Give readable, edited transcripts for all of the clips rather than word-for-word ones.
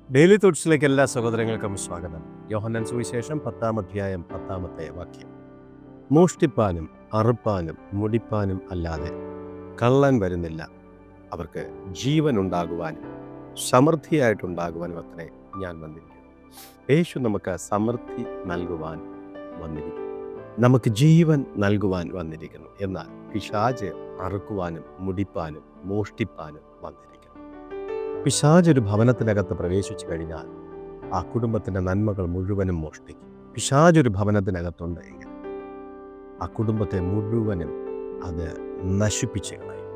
Daily തോട്ട്സിലേക്ക് എല്ലാ സഹോദരങ്ങൾക്കും സ്വാഗതം. യോഹന്നാൻ സുവിശേഷം 10-ാം അധ്യായം 10-ാമത്തെ വാക്യം. മോഷ്ടിപ്പാനും അറുപ്പാനും മുടിപ്പാനും അല്ലാതെ കള്ളൻ വരുന്നില്ല, അവർക്ക് ജീവൻ ഉണ്ടാകുവാനും സമൃദ്ധിയായിട്ടുണ്ടാകുവാനും അത്രേ ഞാൻ വന്നിരിക്കുന്നു. യേശു നമുക്ക് സമൃദ്ധി നൽകുവാൻ വന്നിരിക്കുന്നു, നമുക്ക് ജീവൻ നൽകുവാൻ വന്നിരിക്കുന്നു. എന്നാൽ പിശാച് അറുക്കുവാനും മുടിപ്പാനും മോഷ്ടിപ്പാനും വന്നിരിക്കുന്നു. പിശാച് ഒരു ഭവനത്തിനകത്ത് പ്രവേശിച്ചു കഴിഞ്ഞാൽ ആ കുടുംബത്തിൻ്റെ നന്മകൾ മുഴുവനും മോഷ്ടിക്കും. പിശാച് ഒരു ഭവനത്തിനകത്തുണ്ട് എങ്കിൽ ആ കുടുംബത്തെ മുഴുവനും അത് നശിപ്പിച്ച് കളയും.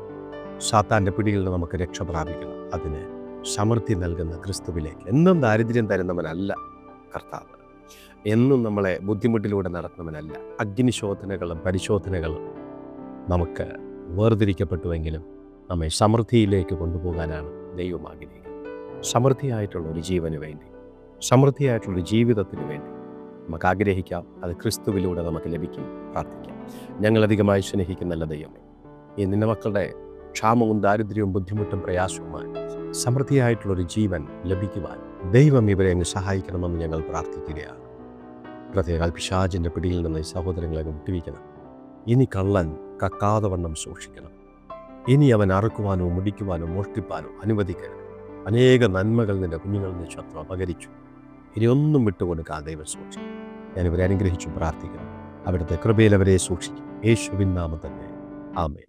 സാത്താൻ്റെ പിടിയിൽ നിന്ന് നമുക്ക് രക്ഷ പ്രാപിക്കണം. അതിന് സമൃദ്ധി നൽകുന്ന ക്രിസ്തുവിലേക്ക്. എന്നും ദാരിദ്ര്യം തരുന്നവനല്ല കർത്താവ്, എന്നും നമ്മളെ ബുദ്ധിമുട്ടിലൂടെ നടത്തുന്നവനല്ല. അഗ്നിശോധനകളും പരിശോധനകളും നമുക്ക് വേർതിരിക്കപ്പെട്ടുവെങ്കിലും നമ്മെ സമൃദ്ധിയിലേക്ക് കൊണ്ടുപോകാനാണ് ദൈവം ആഗ്രഹിക്കുന്നത്. സമൃദ്ധിയായിട്ടുള്ള ഒരു ജീവന് വേണ്ടി, സമൃദ്ധിയായിട്ടുള്ളൊരു ജീവിതത്തിന് വേണ്ടി നമുക്ക് ആഗ്രഹിക്കാം. അത് ക്രിസ്തുവിലൂടെ നമുക്ക് ലഭിക്കും. പ്രാർത്ഥിക്കാം. ഞങ്ങളധികമായി സ്നേഹിക്കുന്ന നല്ല ദൈവമേ, ഈ നിന്റെ മക്കളുടെ ക്ഷാമവും ദാരിദ്ര്യവും ബുദ്ധിമുട്ടും പ്രയാസവുമായി സമൃദ്ധിയായിട്ടുള്ളൊരു ജീവൻ ലഭിക്കുവാൻ ദൈവം ഇവരെ അങ്ങ് സഹായിക്കണമെന്ന് ഞങ്ങൾ പ്രാർത്ഥിക്കുകയാണ്. പ്രത്യേക പിശാചിൻ്റെ പിടിയിൽ നിന്ന് ഈ സഹോദരങ്ങളെ വിട്ടുവയ്ക്കണം. ഇനി കള്ളൻ കക്കാതെ വണ്ണം സൂക്ഷിക്കണം. ഇനി അവൻ അറുക്കുവാനോ മുടിക്കുവാനോ മോഷ്ടിപ്പാനോ അനുവദിക്കരുത്. അനേക നന്മകൾ നിന്റെ കുഞ്ഞുങ്ങളിൽ നിന്ന് ശത്രു അപകരിച്ചു. ഇനി ഒന്നും വിട്ടുകൊടുക്കാതെ ദൈവം സൂക്ഷിക്കും. ഞാനിവരെ അനുഗ്രഹിച്ചു പ്രാർത്ഥിക്കുന്നു. അവിടുത്തെ കൃപയിൽ അവരെ സൂക്ഷിക്കും. യേശുവിൻ നാമത്തിൽ തന്നെ ആമേൻ.